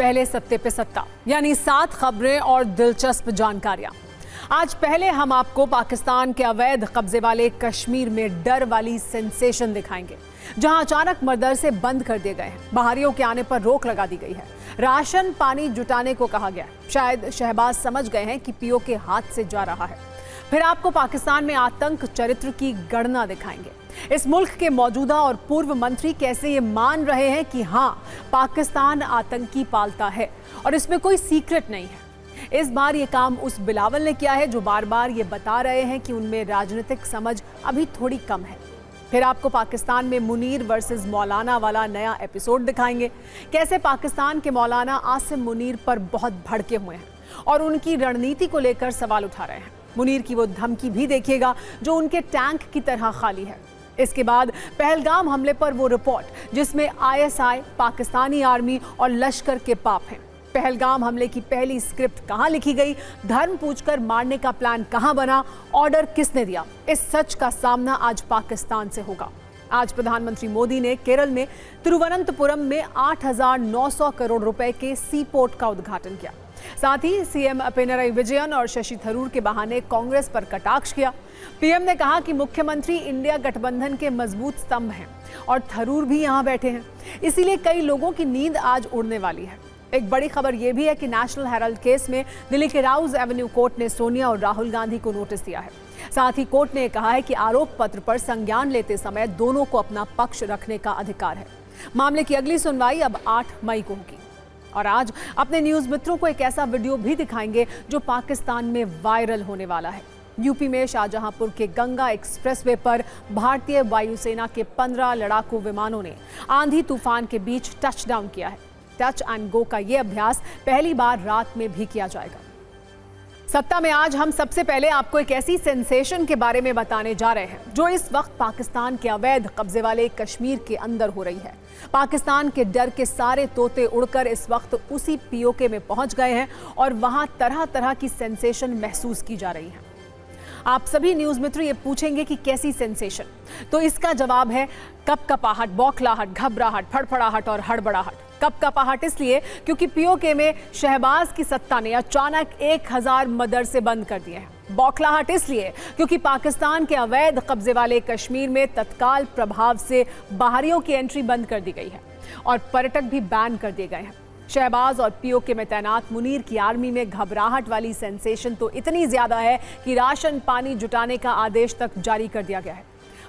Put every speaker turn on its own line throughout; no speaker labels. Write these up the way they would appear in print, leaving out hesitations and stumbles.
पहले सत्ते पे सत्ता, यानी 7 खबरें और दिलचस्प जानकारियां। आज पहले हम आपको पाकिस्तान के अवैध कब्जे वाले कश्मीर में डर वाली सेंसेशन दिखाएंगे, जहां अचानक मदरसे बंद कर दिए गए हैं, बाहरियों के आने पर रोक लगा दी गई है, राशन पानी जुटाने को कहा गया है। शायद शहबाज समझ गए हैं कि पीओ के हाथ से जा रहा है। फिर आपको पाकिस्तान में आतंक चरित्र की गणना दिखाएंगे। इस मुल्क के मौजूदा और पूर्व मंत्री कैसे ये मान रहे हैं कि हाँ, पाकिस्तान आतंकी पालता है और इसमें कोई सीक्रेट नहीं है। इस बार ये काम उस बिलावल ने किया है जो बार बार ये बता रहे हैं कि उनमें राजनीतिक समझ अभी थोड़ी कम है। फिर आपको पाकिस्तान में मुनीर वर्सेस मौलाना वाला नया एपिसोड दिखाएंगे। कैसे पाकिस्तान के मौलाना आसिम मुनीर पर बहुत भड़के हुए हैं और उनकी रणनीति को लेकर सवाल उठा रहे हैं। मुनीर की वो धमकी भी देखिएगा जो उनके टैंक की तरह खाली है। इसके बाद पहलगाम हमले पर वो रिपोर्ट जिसमें आईएसआई, पाकिस्तानी आर्मी और लश्कर के पाप हैं। पहलगाम हमले की पहली स्क्रिप्ट कहां लिखी गई, धर्म पूछकर मारने का प्लान कहां बना, ऑर्डर किसने दिया, इस सच का सामना आज पाकिस्तान से होगा। आज प्रधानमंत्री मोदी ने केरल में तिरुवनंतपुरम में 8,900 करोड़ रुपए के सी पोर्ट का उद्घाटन किया। साथ ही सीएम पिनराई विजयन और शशि थरूर के बहाने कांग्रेस पर कटाक्ष किया। पीएम ने कहा कि मुख्यमंत्री इंडिया गठबंधन के मजबूत स्तंभ हैं और थरूर भी यहां बैठे हैं, इसीलिए कई लोगों की नींद आज उड़ने वाली है। एक बड़ी खबर यह भी है कि नेशनल हेराल्ड केस में दिल्ली के राउज एवेन्यू कोर्ट ने सोनिया और राहुल गांधी को नोटिस दिया है। साथ ही कोर्ट ने कहा है कि आरोप पत्र पर संज्ञान लेते समय दोनों को अपना पक्ष रखने का अधिकार है। मामले की अगली सुनवाई अब 8 मई को होगी। और आज अपने न्यूज मित्रों को एक ऐसा वीडियो भी दिखाएंगे जो पाकिस्तान में वायरल होने वाला है। यूपी में शाहजहांपुर के गंगा एक्सप्रेसवे पर भारतीय वायुसेना के 15 लड़ाकू विमानों ने आंधी तूफान के बीच टचडाउन किया है। टच एंड गो का यह अभ्यास पहली बार रात में भी किया जाएगा। सत्ता में आज हम सबसे पहले आपको एक ऐसी सेंसेशन के बारे में बताने जा रहे हैं जो इस वक्त पाकिस्तान के अवैध कब्जे वाले कश्मीर के अंदर हो रही है। पाकिस्तान के डर के सारे तोते उड़कर इस वक्त उसी पीओके में पहुंच गए हैं और वहां तरह तरह की सेंसेशन महसूस की जा रही है। आप सभी न्यूज मित्र ये पूछेंगे कि कैसी सेंसेशन, तो इसका जवाब है कपकपाहट, बौखलाहट, घबराहट, फड़फड़ाहट और हड़बड़ाहट। कपकपाहट इसलिए क्योंकि पीओके में शहबाज की सत्ता ने अचानक 1000 मदरसे बंद कर दिए हैं। बौखलाहट इसलिए क्योंकि पाकिस्तान के अवैध कब्जे वाले कश्मीर में तत्काल प्रभाव से बाहरियों की एंट्री बंद कर दी गई है और पर्यटक भी बैन कर दिए गए हैं। शहबाज और पीओके में तैनात मुनीर की आर्मी में घबराहट वाली सेंसेशन तो इतनी ज्यादा है कि राशन पानी जुटाने का आदेश तक जारी कर दिया गया है।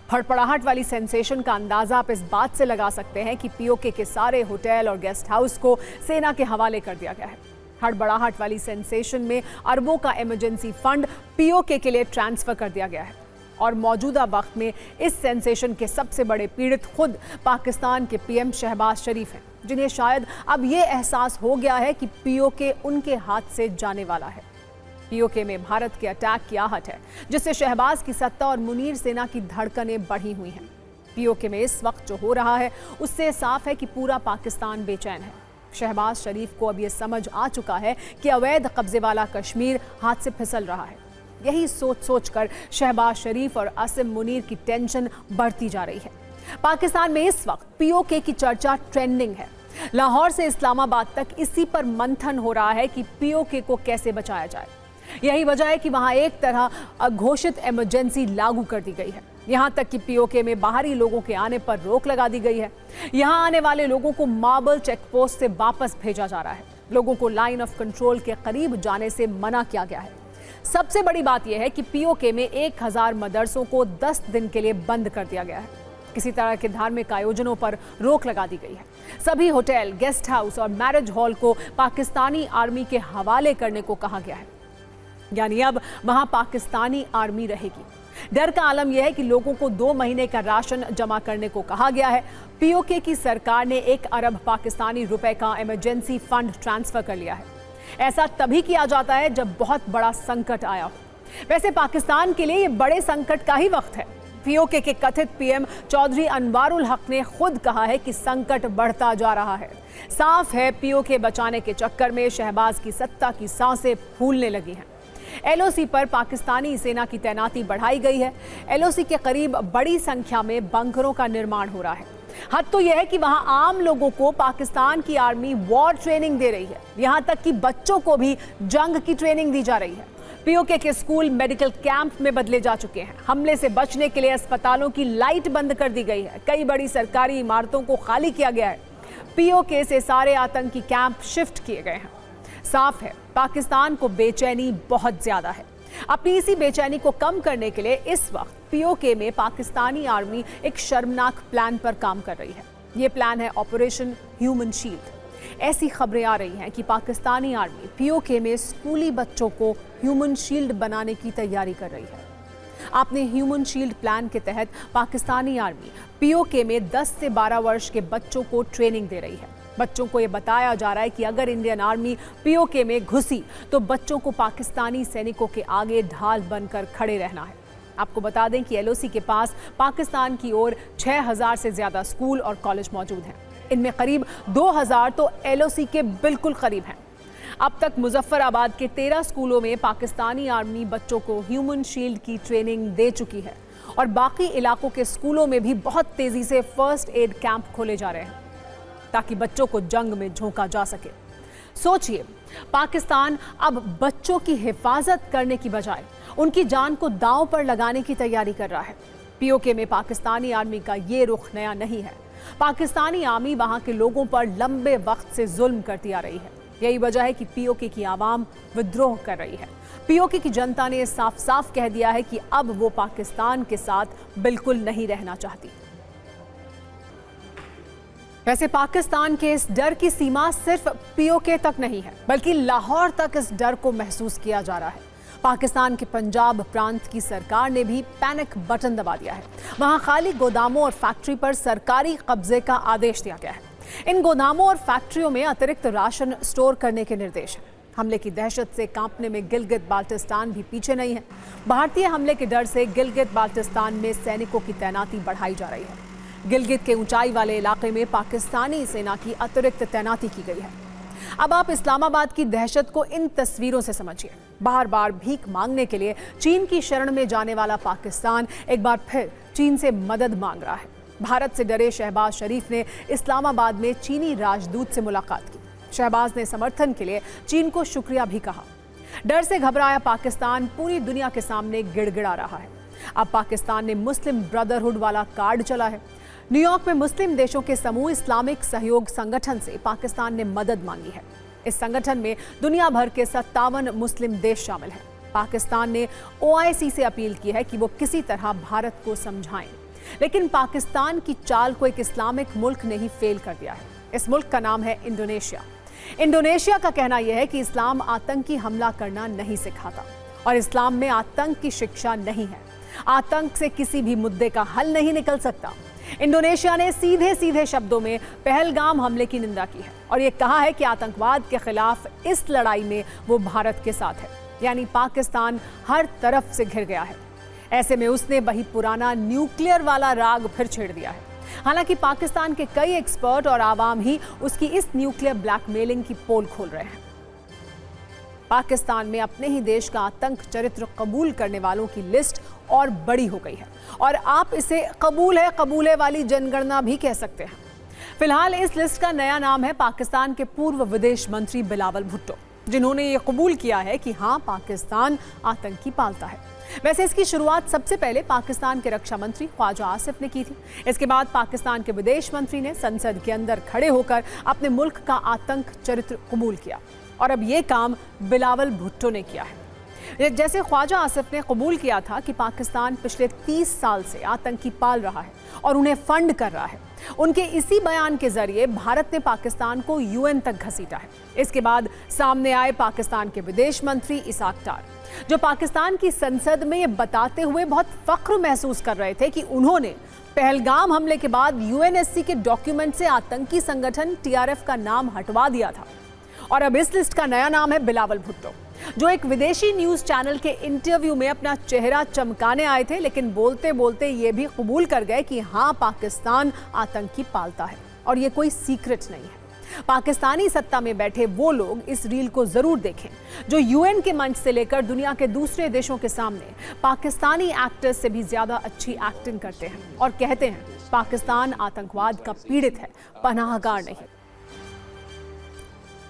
फड़फड़ाहट वाली सेंसेशन का अंदाजा आप इस बात से लगा सकते हैं कि पीओके के सारे होटल और गेस्ट हाउस को सेना के हवाले कर दिया गया है। हड़बड़ाहट वाली सेंसेशन में अरबों का इमरजेंसी फंड पीओके के लिए ट्रांसफर कर दिया गया है और मौजूदा वक्त में इस सेंसेशन के सबसे बड़े पीड़ित खुद पाकिस्तान के पीएम शहबाज शरीफ हैं, जिन्हें शायद अब ये एहसास हो गया है कि पीओके उनके हाथ से जाने वाला है। पीओके में भारत के अटैक की आहट है, जिससे शहबाज की सत्ता और मुनीर सेना की धड़कनें बढ़ी हुई हैं। पीओके में इस वक्त जो हो रहा है उससे साफ है कि पूरा पाकिस्तान बेचैन है। शहबाज शरीफ को अब यह समझ आ चुका है कि अवैध कब्जे वाला कश्मीर हाथ से फिसल रहा है। यही सोच सोचकर शहबाज शरीफ और आसिम मुनीर की टेंशन बढ़ती जा रही है। पाकिस्तान में इस वक्त पीओके की चर्चा ट्रेंडिंग है। लाहौर से इस्लामाबाद तक इसी पर मंथन हो रहा है कि पीओके को कैसे बचाया जाए। यही वजह है कि वहां एक तरह अघोषित इमरजेंसी लागू कर दी गई है। यहां तक कि पीओके में बाहरी लोगों के आने पर रोक लगा दी गई है। यहां आने वाले लोगों को मार्बल चेकपोस्ट से वापस भेजा जा रहा है। लोगों को लाइन ऑफ कंट्रोल के करीब जाने से मना किया गया है। सबसे बड़ी बात यह है कि पीओके में 1000 मदरसों को 10 दिन के लिए बंद कर दिया गया है। किसी तरह के धार्मिक आयोजनों पर रोक लगा दी गई है। सभी होटल, गेस्ट हाउस और मैरिज हॉल को पाकिस्तानी आर्मी के हवाले करने को कहा गया है, यानी अब वहां पाकिस्तानी आर्मी रहेगी। डर का आलम यह है कि लोगों को 2 महीने का राशन जमा करने को कहा गया है। पीओके की सरकार ने 1 अरब पाकिस्तानी रुपए का इमरजेंसी फंड ट्रांसफर कर लिया है। ऐसा तभी किया जाता है जब बहुत बड़ा संकट आया हो। वैसे पाकिस्तान के लिए ये बड़े संकट का ही वक्त है। पीओके के कथित पीएम चौधरी अनवारुल हक ने खुद कहा है कि संकट बढ़ता जा रहा है। साफ है पीओके बचाने के चक्कर में शहबाज की सत्ता की सांसें फूलने लगी हैं। एलओसी पर पाकिस्तानी सेना की तैनाती बढ़ाई गई है। एलओसी के करीब बड़ी संख्या में बंकरों का निर्माण हो रहा है। हद तो यह है कि वहां आम लोगों को पाकिस्तान की आर्मी वॉर ट्रेनिंग दे रही है, यहां तक कि बच्चों को भी जंग की ट्रेनिंग दी जा रही है। पीओके के स्कूल मेडिकल कैंप में बदले जा चुके हैं। हमले से बचने के लिए अस्पतालों की लाइट बंद कर दी गई है। कई बड़ी सरकारी इमारतों को खाली किया गया है। पीओके से सारे आतंकी कैंप शिफ्ट किए गए हैं। साफ है, पाकिस्तान को बेचैनी बहुत ज्यादा है। अपनी इसी बेचैनी को कम करने के लिए इस वक्त पीओके में पाकिस्तानी आर्मी एक शर्मनाक प्लान पर काम कर रही है। ये प्लान है ऑपरेशन ह्यूमन शील्ड। ऐसी खबरें आ रही हैं कि पाकिस्तानी आर्मी पीओके में स्कूली बच्चों को ह्यूमन शील्ड बनाने की तैयारी कर रही है। आपने ह्यूमन शील्ड प्लान के तहत पाकिस्तानी आर्मी पीओके में 10 से 12 वर्ष के बच्चों को ट्रेनिंग दे रही है। बच्चों को यह बताया जा रहा है कि अगर इंडियन आर्मी पीओके में घुसी तो बच्चों को पाकिस्तानी सैनिकों के आगे ढाल बनकर खड़े रहना है। आपको बता दें कि एलओसी के पास पाकिस्तान की ओर 6000 से ज्यादा स्कूल और कॉलेज मौजूद हैं। इनमें करीब 2000 तो एलओसी के बिल्कुल करीब हैं। अब तक मुजफ्फराबाद के 13 स्कूलों में पाकिस्तानी आर्मी बच्चों को ह्यूमन शील्ड की ट्रेनिंग दे चुकी है और बाकी इलाकों के स्कूलों में भी बहुत तेजी से फर्स्ट एड कैंप खोले जा रहे हैं ताकि बच्चों को जंग में झोंका जा सके। सोचिए, पाकिस्तान अब बच्चों की हिफाजत करने की बजाय उनकी जान को दांव पर लगाने की तैयारी कर रहा है। पीओके में पाकिस्तानी आर्मी का ये रुख नया नहीं है। पाकिस्तानी आर्मी वहां के लोगों पर लंबे वक्त से जुल्म करती आ रही है। यही वजह है कि पीओके की आवाम विद्रोह कर रही है। पीओके की जनता ने साफ साफ कह दिया है कि अब वो पाकिस्तान के साथ बिल्कुल नहीं रहना चाहती। वैसे पाकिस्तान के इस डर की सीमा सिर्फ पीओके तक नहीं है, बल्कि लाहौर तक इस डर को महसूस किया जा रहा है। पाकिस्तान के पंजाब प्रांत की सरकार ने भी पैनिक बटन दबा दिया है। वहां खाली गोदामों और फैक्ट्री पर सरकारी कब्जे का आदेश दिया गया है। इन गोदामों और फैक्ट्रियों में अतिरिक्त राशन स्टोर करने के निर्देश हैं। हमले की दहशत से कांपने में गिलगित बाल्टिस्तान भी पीछे नहीं है। भारतीय हमले के डर से गिलगित बाल्टिस्तान में सैनिकों की तैनाती बढ़ाई जा रही है। गिलगित के ऊंचाई वाले इलाके में पाकिस्तानी सेना की अतिरिक्त तैनाती की गई है। अब आप इस्लामाबाद की दहशत को इन तस्वीरों से समझिए। बार बार भीख मांगने के लिए चीन की शरण में जाने वाला पाकिस्तान एक बार फिर चीन से मदद मांग रहा है। भारत से डरे शहबाज शरीफ ने इस्लामाबाद में चीनी राजदूत से मुलाकात की। शहबाज ने समर्थन के लिए चीन को शुक्रिया भी कहा। डर से घबराया पाकिस्तान पूरी दुनिया के सामने गिड़गिड़ा रहा है। अब पाकिस्तान ने मुस्लिम ब्रदरहुड वाला कार्ड चला है। न्यूयॉर्क में मुस्लिम देशों के समूह इस्लामिक सहयोग संगठन से पाकिस्तान ने मदद मांगी है। इस संगठन में दुनिया भर के 57 मुस्लिम देश शामिल हैं। पाकिस्तान ने ओआईसी से अपील की है कि वो किसी तरह भारत को समझाएं, लेकिन पाकिस्तान की चाल को एक इस्लामिक मुल्क ने ही फेल कर दिया है। इस मुल्क का नाम है इंडोनेशिया। इंडोनेशिया का कहना यह है कि इस्लाम आतंकी हमला करना नहीं सिखाता और इस्लाम में आतंक की शिक्षा नहीं है। आतंक से किसी भी मुद्दे का हल नहीं निकल सकता। इंडोनेशिया ने सीधे सीधे शब्दों में पहलगाम हमले की निंदा की है और ये कहा है कि आतंकवाद के खिलाफ इस लड़ाई में वो भारत के साथ है। यानी पाकिस्तान हर तरफ से घिर गया है। ऐसे में उसने वही पुराना न्यूक्लियर वाला राग फिर छेड़ दिया है। हालांकि पाकिस्तान के कई एक्सपर्ट और आवाम ही उसकी इस न्यूक्लियर ब्लैकमेलिंग की पोल खोल रहे हैं। पाकिस्तान में अपने ही देश का आतंक चरित्र कबूल करने वालों की लिस्ट और बड़ी हो गई है और आप इसे कबूल है वाली जनगणना भी कह सकते हैं। फिलहाल इस लिस्ट का नया नाम है पाकिस्तान के पूर्व विदेश मंत्री बिलावल भुट्टो, जिन्होंने ये कबूल किया है कि हाँ, पाकिस्तान आतंकी पालता है। वैसे इसकी शुरुआत सबसे पहले पाकिस्तान के रक्षा मंत्री ख्वाजा आसिफ ने की थी। इसके बाद पाकिस्तान के विदेश मंत्री ने संसद के अंदर खड़े होकर अपने मुल्क का आतंक चरित्र कबूल किया और अब ये काम बिलावल भुट्टो ने किया है। जैसे ख्वाजा आसिफ ने कबूल किया था कि पाकिस्तान पिछले 30 साल से आतंकी पाल रहा है और उन्हें फंड कर रहा है, उनके इसी बयान के जरिए भारत ने पाकिस्तान को यूएन तक घसीटा है। इसके बाद सामने आए पाकिस्तान के विदेश मंत्री इसाक डार, जो पाकिस्तान की संसद में ये बताते हुए बहुत फख्र महसूस कर रहे थे कि उन्होंने पहलगाम हमले के बाद यूएनएससी के डॉक्यूमेंट से आतंकी संगठन टीआरएफ का नाम हटवा दिया था। और अब इस लिस्ट का नया नाम है बिलावल भुट्टो, जो एक विदेशी न्यूज चैनल के इंटरव्यू में अपना चेहरा चमकाने आए थे, लेकिन बोलते बोलते ये भी कबूल कर गए कि हाँ, पाकिस्तान आतंकी पालता है और ये कोई सीक्रेट नहीं है। पाकिस्तानी सत्ता में बैठे वो लोग इस रील को जरूर देखें, जो यूएन के मंच से लेकर दुनिया के दूसरे देशों के सामने पाकिस्तानी एक्टर्स से भी ज्यादा अच्छी एक्टिंग करते हैं और कहते हैं पाकिस्तान आतंकवाद का पीड़ित है, पनाहगार नहीं।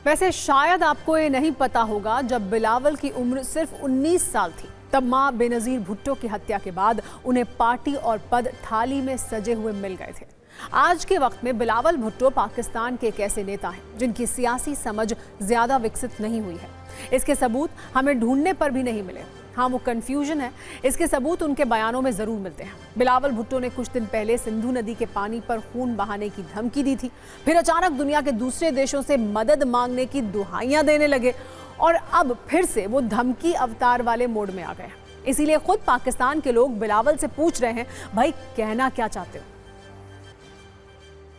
वैसे शायद आपको ये नहीं पता होगा, जब बिलावल की उम्र सिर्फ 19 साल थी तब मां बेनजीर भुट्टो की हत्या के बाद उन्हें पार्टी और पद थाली में सजे हुए मिल गए थे। आज के वक्त में बिलावल भुट्टो पाकिस्तान के एक ऐसे नेता हैं जिनकी सियासी समझ ज्यादा विकसित नहीं हुई है। इसके सबूत हमें ढूंढने पर भी नहीं मिले। हाँ, वो कंफ्यूजन है, इसके सबूत उनके बयानों में जरूर मिलते हैं। बिलावल भुट्टो ने कुछ दिन पहले सिंधु नदी के पानी पर खून बहाने की धमकी दी थी, फिर अचानक दुनिया के दूसरे देशों से मदद मांगने की दुहाइयां देने लगे और अब फिर से वो धमकी अवतार वाले मोड में आ गए। इसीलिए खुद पाकिस्तान के लोग बिलावल से पूछ रहे हैं, भाई कहना क्या चाहते हो?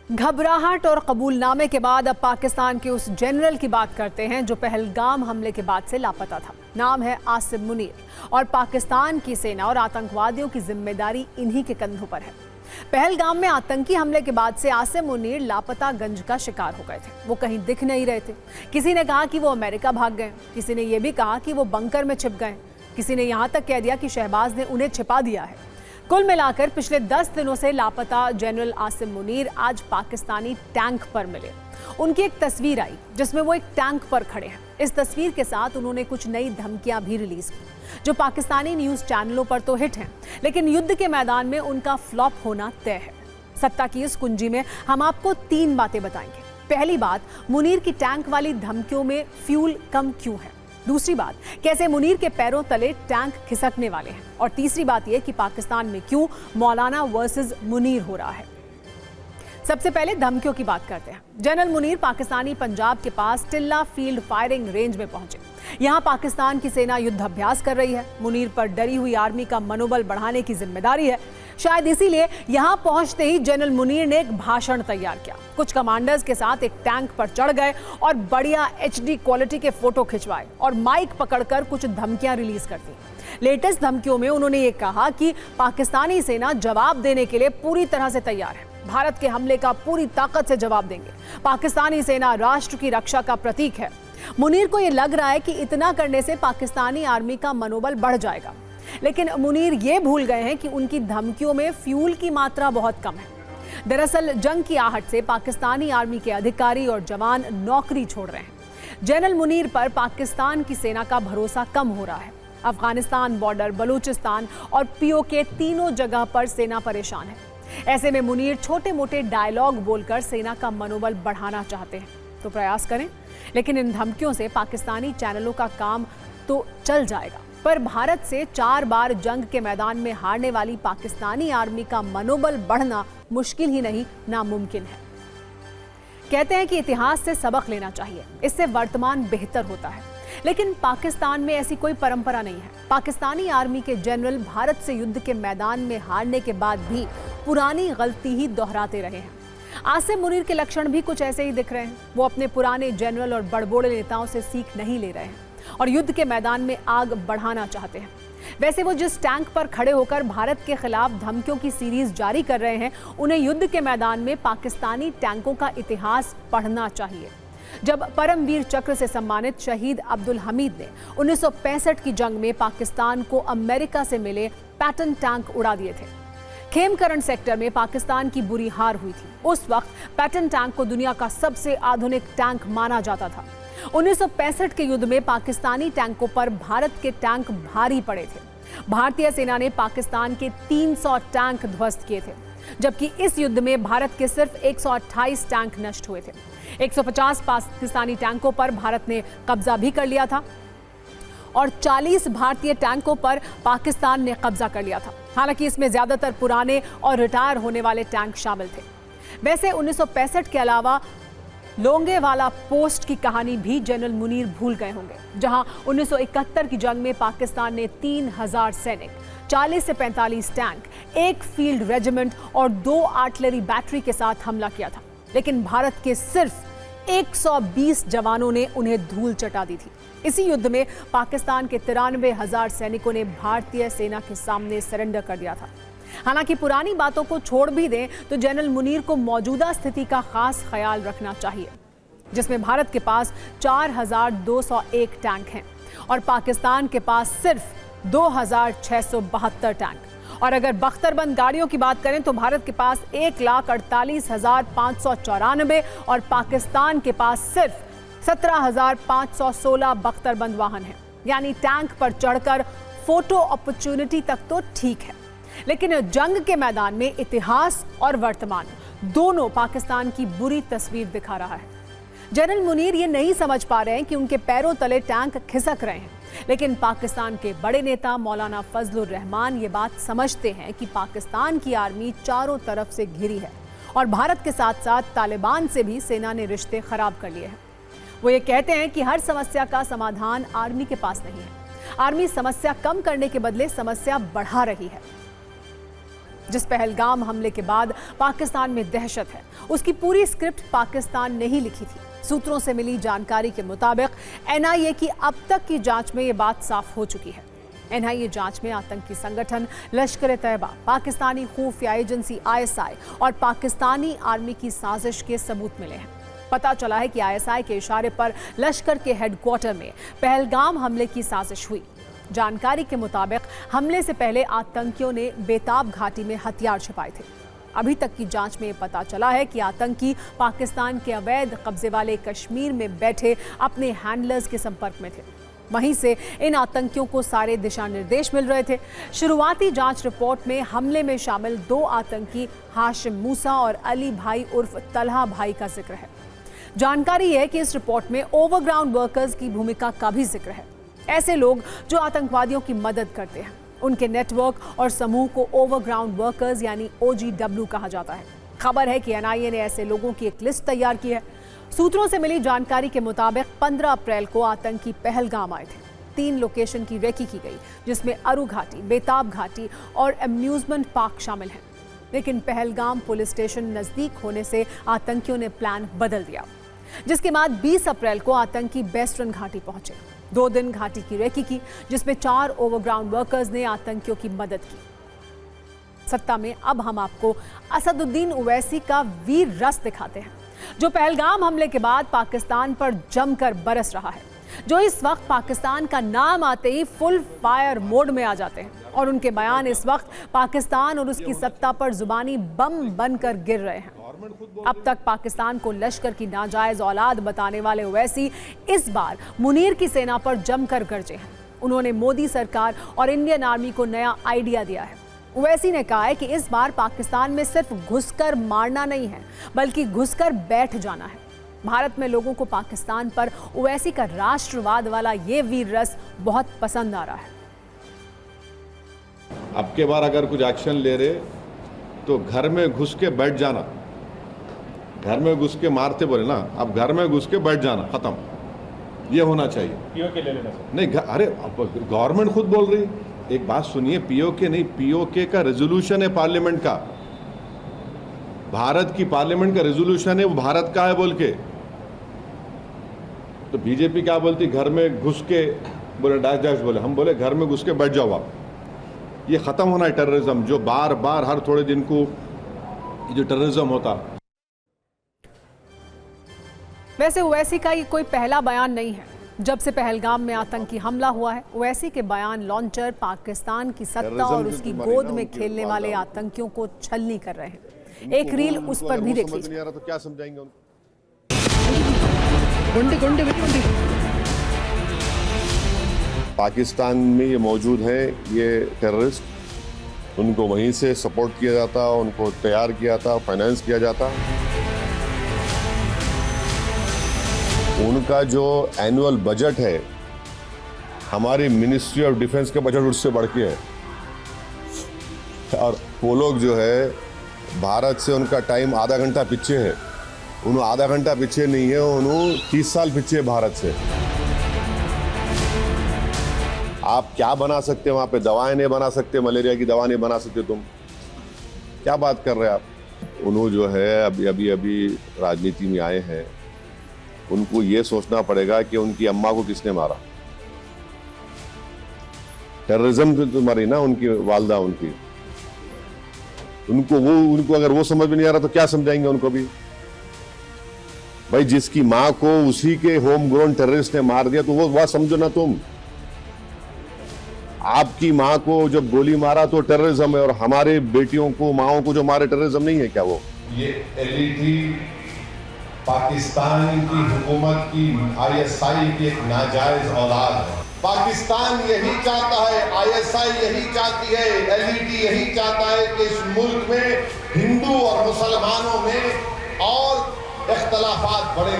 घबराहट और कबूलनामे के बाद अब पाकिस्तान के उस जनरल की बात करते हैं जो पहलगाम हमले के बाद से लापता था। नाम है आसिम मुनीर और पाकिस्तान की सेना और आतंकवादियों की जिम्मेदारी इन्हीं के कंधों पर है। पहलगाम में आतंकी हमले के बाद से आसिम मुनीर लापता गंज का शिकार हो गए थे। वो कहीं दिख नहीं रहे थे। किसी ने कहा कि वो अमेरिका भाग गए, किसी ने यह भी कहा कि वो बंकर में छिप गए, किसी ने यहां तक कह दिया कि शहबाज ने उन्हें छिपा दिया है। कुल मिलाकर पिछले 10 दिनों से लापता जनरल आसिम मुनीर आज पाकिस्तानी टैंक पर मिले। उनकी एक तस्वीर आई जिसमें वो एक टैंक पर खड़े हैं। इस तस्वीर के साथ उन्होंने कुछ नई धमकियां भी रिलीज की जो पाकिस्तानी न्यूज चैनलों पर तो हिट हैं, लेकिन युद्ध के मैदान में उनका फ्लॉप होना तय है। सत्ता की इस कुंजी में हम आपको 3 बातें बताएंगे। पहली बात, मुनीर की टैंक वाली धमकियों में फ्यूल कम क्यों है। दूसरी बात, कैसे मुनीर के पैरों तले टैंक खिसकने वाले हैं। और तीसरी बात यह कि पाकिस्तान में क्यों मौलाना वर्सेस मुनीर हो रहा है। सबसे पहले धमकियों की बात करते हैं। जनरल मुनीर पाकिस्तानी पंजाब के पास टिल्ला फील्ड फायरिंग रेंज में पहुंचे। यहां पाकिस्तान की सेना युद्ध अभ्यास कर रही है। मुनीर पर डरी हुई आर्मी का मनोबल बढ़ाने की जिम्मेदारी है। शायद इसीलिए यहां पहुंचते ही जनरल मुनीर ने एक भाषण तैयार किया। कुछ कमांडर्स के साथ एक टैंक पर चढ़ गए और बढ़िया HD क्वालिटी के फोटो खिंचवाए और माइक पकड़कर कुछ धमकियां रिलीज कर दी। लेटेस्ट धमकियों में उन्होंने ये कहा कि पाकिस्तानी सेना जवाब देने के लिए पूरी तरह से तैयार है। भारत के हमले का पूरी ताकत से जवाब देंगे। पाकिस्तानी सेना राष्ट्र की रक्षा का प्रतीक है। मुनीर को यह लग रहा है कि इतना करने से पाकिस्तानी आर्मी का मनोबल बढ़ जाएगा, लेकिन मुनीर ये भूल गए हैं कि उनकी धमकियों में फ्यूल की मात्रा बहुत कम है। दरअसल जंग की आहट से पाकिस्तानी आर्मी के अधिकारी और जवान नौकरी छोड़ रहे हैं। जनरल मुनीर पर पाकिस्तान की सेना का भरोसा कम हो रहा है। अफगानिस्तान बॉर्डर, बलूचिस्तान और POK तीनों जगह पर सेना परेशान है। ऐसे में मुनीर छोटे मोटे डायलॉग बोलकर सेना का मनोबल बढ़ाना चाहते हैं तो प्रयास करें, लेकिन इन धमकियों से पाकिस्तानी चैनलों का काम तो चल जाएगा, पर भारत से 4 बार जंग के मैदान में हारने वाली पाकिस्तानी आर्मी का मनोबल बढ़ना मुश्किल ही नहीं, नामुमकिन है। कहते हैं कि इतिहास से सबक लेना चाहिए, इससे वर्तमान बेहतर होता है। लेकिन पाकिस्तान में ऐसी कोई परंपरा नहीं है। पाकिस्तानी आर्मी के जनरल भारत से युद्ध के मैदान में हारने के बाद भी पुरानी गलती ही दोहराते रहे हैं। आसिम मुनीर के लक्षण भी कुछ ऐसे ही दिख रहे हैं। वो अपने पुराने जनरल और बड़बोड़े नेताओं से सीख नहीं ले रहे हैं और युद्ध के मैदान में आग बढ़ाना चाहते हैं। वैसे वो जिस टैंक पर खड़े होकर भारत के खिलाफ धमकियों की सीरीज जारी कर रहे हैं, उन्हें युद्ध के मैदान में पाकिस्तानी टैंकों का इतिहास पढ़ना चाहिए। जब परमवीर चक्र से सम्मानित शहीद अब्दुल हमीद ने 1965 की जंग में पाकिस्तान को अमेरिका से मिले पैटर्न टैंक उड़ा दिए थे। खेमकरण सेक्टर में पाकिस्तान की बुरी हार हुई थी। उस वक्त पैटर्न टैंक को दुनिया का सबसे आधुनिक टैंक माना जाता था। 1965 के युद्ध में पाकिस्तानी टैंकों पर भारत के टैंक भारी पड़े थे। भारतीय सेना ने पाकिस्तान के 300 टैंक ध्वस्त किए थे, जबकि इस युद्ध में भारत के सिर्फ 128 टैंक नष्ट हुए थे। 150 पाकिस्तानी टैंकों पर भारत ने कब्जा भी कर लिया था और 40 भारतीय टैंकों पर पाकिस्तान ने कब्जा कर लिया था। हालांकि इसमें ज्यादातर पुराने और रिटायर होने वाले टैंक शामिल थे। वैसे 1965 के अलावा लोंगेवाला पोस्ट की कहानी भी जनरल मुनीर भूल गए होंगे, जहां 1971 की जंग में पाकिस्तान ने 3000 सैनिक, 40 से 45 टैंक, 1 फील्ड रेजिमेंट और 2 आर्टिलरी बैटरी के साथ हमला किया था। लेकिन भारत के सिर्फ 120 जवानों ने उन्हें धूल चटा दी थी। इसी युद्ध में पाकिस्तान के 93,000 सैनिकों ने भारतीय सेना के सामने सरेंडर कर दिया था। हालांकि पुरानी बातों को छोड़ भी दें तो जनरल मुनीर को मौजूदा स्थिति का खास ख्याल रखना चाहिए, जिसमें भारत के पास 4201 टैंक हैं और पाकिस्तान के पास सिर्फ 2672 टैंक। और अगर बख्तरबंद गाड़ियों की बात करें तो भारत के पास 1,48,594 और पाकिस्तान के पास सिर्फ 17,516 बख्तरबंद वाहन हैं। यानी टैंक पर चढ़कर फोटो अपॉर्चुनिटी तक तो ठीक है, लेकिन जंग के मैदान में इतिहास और वर्तमान दोनों पाकिस्तान की बुरी तस्वीर दिखा रहा है। जनरल मुनीर ये नहीं समझ पा रहे हैं कि उनके पैरों तले टैंक खिसक रहे हैं, लेकिन पाकिस्तान के बड़े नेता मौलाना फजलुर रहमान ये बात समझते हैं कि पाकिस्तान की आर्मी चारों तरफ से घिरी है और भारत के साथ साथ तालिबान से भी सेना ने रिश्ते खराब कर लिए हैं। वो ये कहते हैं कि हर समस्या का समाधान आर्मी के पास नहीं है। आर्मी समस्या कम करने के बदले समस्या बढ़ा रही है। जिस पहलगाम हमले के बाद पाकिस्तान में दहशत है, उसकी पूरी स्क्रिप्ट पाकिस्तान ने ही लिखी थी। सूत्रों से मिली जानकारी के मुताबिक एनआईए की अब तक की जांच में ये बात साफ हो चुकी है। एनआईए जांच में आतंकी संगठन लश्कर-ए-तैयबा, पाकिस्तानी खुफिया एजेंसी आईएसआई और पाकिस्तानी आर्मी की साजिश के सबूत मिले हैं। पता चला है कि आईएसआई के इशारे पर लश्कर के हेडक्वार्टर में पहलगाम हमले की साजिश हुई। जानकारी के मुताबिक हमले से पहले आतंकियों ने बेताब घाटी में हथियार छिपाए थे। अभी तक की जांच में पता चला है कि आतंकी पाकिस्तान के अवैध कब्जे वाले कश्मीर में बैठे अपने हैंडलर्स के संपर्क में थे। वहीं से इन आतंकियों को सारे दिशा निर्देश मिल रहे थे। शुरुआती जांच रिपोर्ट में हमले में शामिल 2 आतंकी हाशिम मूसा और अली भाई उर्फ तलहा भाई का जिक्र है। जानकारी है कि इस रिपोर्ट में ओवरग्राउंड वर्कर्स की भूमिका का भी जिक्र है। ऐसे लोग जो आतंकवादियों की मदद करते हैं, उनके नेटवर्क और समूह को ओवरग्राउंड वर्कर्स यानी OGW कहा जाता है। खबर है कि एनआईए ने ऐसे लोगों की एक लिस्ट तैयार की है। सूत्रों से मिली जानकारी के मुताबिक 15 अप्रैल को आतंकी पहलगाम आए थे। 3 लोकेशन की रेकी की गई, जिसमें अरू घाटी, बेताब घाटी और अम्यूजमेंट पार्क शामिल हैं। लेकिन पहलगाम पुलिस स्टेशन नजदीक होने से आतंकियों ने प्लान बदल दिया, जिसके बाद 20 अप्रैल को आतंकी बेस्टरन घाटी पहुंचे। 2 दिन घाटी की रेकी की, जिसमें 4 ओवरग्राउंड वर्कर्स ने आतंकियों की मदद की। सत्ता में अब हम आपको असदुद्दीन ओवैसी का वीर रस दिखाते हैं, जो पहलगाम हमले के बाद पाकिस्तान पर जमकर बरस रहा है, जो इस वक्त पाकिस्तान का नाम आते ही फुल फायर मोड में आ जाते हैं और उनके बयान इस वक्त पाकिस्तान और उसकी सत्ता पर जुबानी बम बनकर गिर रहे हैं। अब तक पाकिस्तान को लश्कर की नाजायज औलाद बताने वाले ओवैसी इस बार मुनीर की सेना पर जमकर गरजे हैं। उन्होंने मोदी सरकार और इंडियन आर्मी को नया आइडिया दिया है। ओवैसी ने कहा है कि इस बार पाकिस्तान में सिर्फ घुसकर मारना नहीं है, बल्कि घुसकर बैठ जाना है। भारत में लोगों को पाकिस्तान पर ओवैसी का राष्ट्रवाद वाला ये वीर रस बहुत पसंद आ रहा है।
अब के बार अगर कुछ एक्शन ले रहे तो घर में घुस के बैठ जाना। घर में घुस के मारते बोले ना, अब घर में घुस के बैठ जाना, खत्म। ये होना चाहिए।
पीओके ले लेना
नहीं, अरे गवर्नमेंट खुद बोल रही। एक बात सुनिए, पीओके नहीं, पीओके का रेजोल्यूशन है पार्लियामेंट का, भारत की पार्लियामेंट का रेजोल्यूशन है, वो भारत का है बोल के। तो बीजेपी क्या बोलती, घर में घुस के बोले डैश डैश बोले, हम बोले घर में घुस के बैठ जाओ आप। ये खत्म होना है टेररिज्म, जो बार बार हर थोड़े दिन को जो टेररिज्म होता।
वैसे ओवैसी का ये कोई पहला बयान नहीं है। जब से पहलगाम में आतंकी हमला हुआ है, ओवैसी के बयान लॉन्चर पाकिस्तान की सत्ता और उसकी गोद में खेलने वाले आतंकियों को छलनी कर रहे हैं। एक रील उस पर भी देख लीजिए।
तो क्या समझाएंगे उनको? पाकिस्तान में ये मौजूद है, ये टेररिस्ट, उनको वहीं से सपोर्ट किया जाता, उनको तैयार किया जाता, फाइनेंस किया जाता। उनका जो एनुअल बजट है, हमारी मिनिस्ट्री ऑफ डिफेंस के बजट उससे बढ़ के है। और वो लोग जो है, भारत से उनका टाइम आधा घंटा पीछे है। उन्होंने आधा घंटा पीछे नहीं है, उन्होंने 30 साल पीछे है भारत से। आप क्या बना सकते हैं वहाँ पे? दवाएं नहीं बना सकते, मलेरिया की दवा नहीं बना सकते। तुम क्या बात कर रहे हैं आप? उन्होंने जो है अभी राजनीति में आए हैं, उनको ये सोचना पड़ेगा कि उनकी अम्मा को किसने मारा। टेररिज्म तो मारी ना उनकी वालदा, उनको अगर वो समझ में नहीं आ रहा तो क्या समझाएंगे उनको भी? भाई, जिसकी माँ को उसी के होम ग्रोन टेररिस्ट ने मार दिया, तो वो बात समझो ना तुम। आपकी माँ को जब गोली मारा तो टेररिज्म है, और हमारे बेटियों को, माओं को जो मारे, टेररिज्म नहीं है क्या वो?
ये एलईडी पाकिस्तान की हुकूमत की आईएसआई की एक नाजायज औलाद है। पाकिस्तान यही चाहता है, आईएसआई यही चाहती है, एलईडी यही चाहता है कि इस मुल्क में हिंदू और मुसलमानों में और इख्तलाफात बढ़े।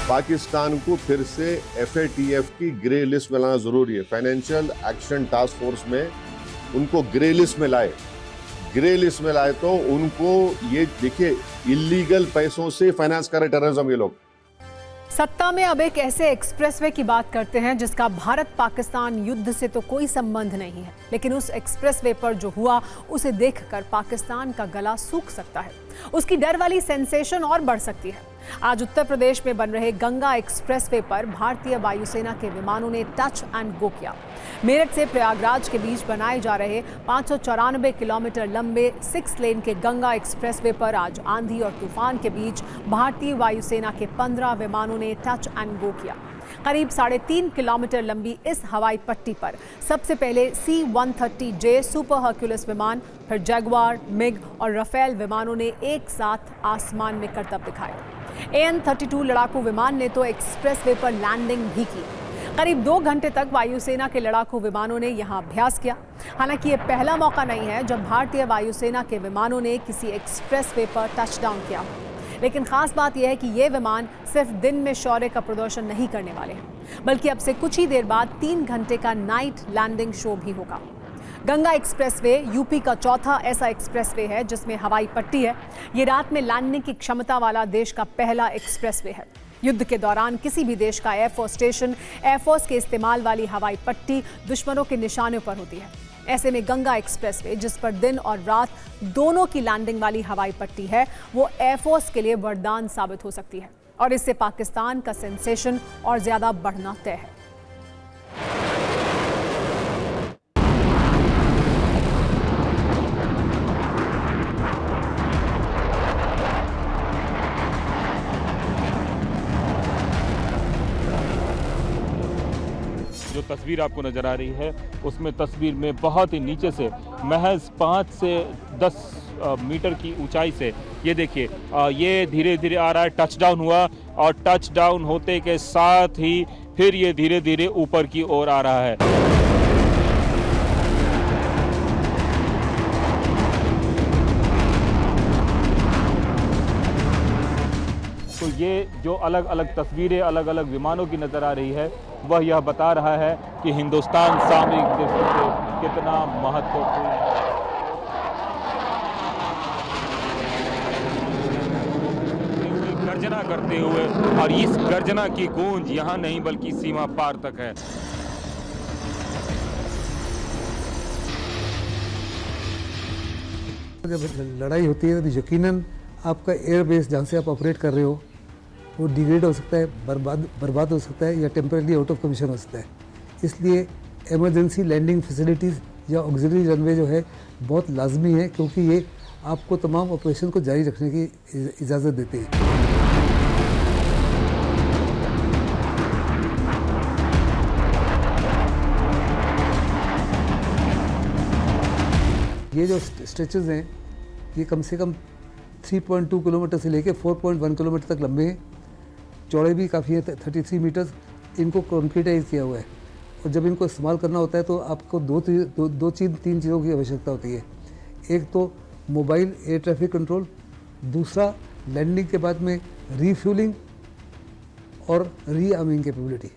पाकिस्तान को फिर से FATF की ग्रे लिस्ट में लाना जरूरी है। फाइनेंशियल एक्शन टास्क फोर्स में उनको ग्रे लिस्ट में लाए। ग्रे लिस्ट में लाए तो उनको, ये देखिए, इलीगल पैसों से फाइनेंस करे टेररिज्म ये लोग।
सत्ता में अब एक ऐसे एक्सप्रेसवे की बात करते हैं जिसका भारत पाकिस्तान युद्ध से तो कोई संबंध नहीं है, लेकिन उस एक्सप्रेसवे पर जो हुआ उसे देखकर पाकिस्तान का गला सूख सकता है। उसकी डर वाली सेंसेशन और बढ़ सकती है। आज उत्तर प्रदेश में बन रहे गंगा एक्सप्रेसवे पर भारतीय वायुसेना के विमानों ने टच एंड गो किया। मेरठ से प्रयागराज के बीच बनाए जा रहे 594 किलोमीटर लंबे 6 लेन के गंगा एक्सप्रेसवे पर आज आंधी और तूफान के बीच भारतीय वायुसेना के 15 विमानों ने टच एंड गो किया। करीब 3.5 किलोमीटर लंबी इस हवाई पट्टी पर सबसे पहले C-130J सुपर हर्क्यूलिस विमान, फिर जैगुआर, मिग और राफेल विमानों ने एक साथ आसमान में करतब दिखाए। AN-32 लड़ाकू विमान ने तो एक्सप्रेसवे पर लैंडिंग भी की। करीब 2 घंटे तक वायुसेना के लड़ाकू विमानों ने यहां अभ्यास किया। हालांकि ये पहला मौका नहीं है जब भारतीय वायुसेना के विमानों ने किसी एक्सप्रेसवे पर टचडाउन किया, लेकिन खास बात यह है कि ये विमान सिर्फ दिन में शौर्य का प्रदर्शन नहीं करने वाले हैं, बल्कि अब से कुछ ही देर बाद 3 घंटे का नाइट लैंडिंग शो भी होगा। गंगा एक्सप्रेसवे यूपी का चौथा ऐसा एक्सप्रेसवे है जिसमें हवाई पट्टी है। ये रात में लैंडिंग की क्षमता वाला देश का पहला एक्सप्रेसवे है। युद्ध के दौरान किसी भी देश का एयरफोर्स स्टेशन, एयरफोर्स के इस्तेमाल वाली हवाई पट्टी दुश्मनों के निशानों पर होती है। ऐसे में गंगा एक्सप्रेसवे, जिस पर दिन और रात दोनों की लैंडिंग वाली हवाई पट्टी है, वो एयरफोर्स के लिए वरदान साबित हो सकती है और इससे पाकिस्तान का सेंसेशन और ज्यादा बढ़ना तय है।
जो तस्वीर आपको नज़र आ रही है उसमें तस्वीर में बहुत ही नीचे से महज 5 से 10 मीटर की ऊंचाई से ये देखिए, ये धीरे धीरे आ रहा है। टचडाउन हुआ और टचडाउन होते के साथ ही फिर ये धीरे धीरे ऊपर की ओर आ रहा है। तो ये जो अलग अलग तस्वीरें अलग अलग विमानों की नज़र आ रही है, वह यह बता रहा है कि हिंदुस्तान सामरिक दृष्टि से कितना महत्वपूर्ण है। गर्जना करते हुए, और इस गर्जना की गूंज यहाँ नहीं बल्कि सीमा पार तक है।
जब लड़ाई होती है तो यकीनन आपका एयरबेस जहाँ से आप ऑपरेट कर रहे हो वो डिग्रेड हो सकता है, बर्बाद हो सकता है, या टेम्परेरी आउट ऑफ कमीशन हो सकता है। इसलिए इमरजेंसी लैंडिंग फैसिलिटीज़ या ऑक्सिलरी रनवे जो है बहुत लाजमी है, क्योंकि ये आपको तमाम ऑपरेशन को जारी रखने की इजाज़त देते हैं। ये जो स्ट्रेचेस हैं ये कम से कम 3.2 किलोमीटर से लेकर 4.1 किलोमीटर तक लंबे हैं। चौड़े भी काफ़ी है, 33 मीटर। इनको कंक्रीटाइज किया हुआ है और जब इनको इस्तेमाल करना होता है तो आपको तीन चीज़ों की आवश्यकता होती है। एक तो मोबाइल एयर ट्रैफिक कंट्रोल, दूसरा लैंडिंग के बाद में रीफ्यूलिंग और री आर्मिंग कैपेबिलिटी।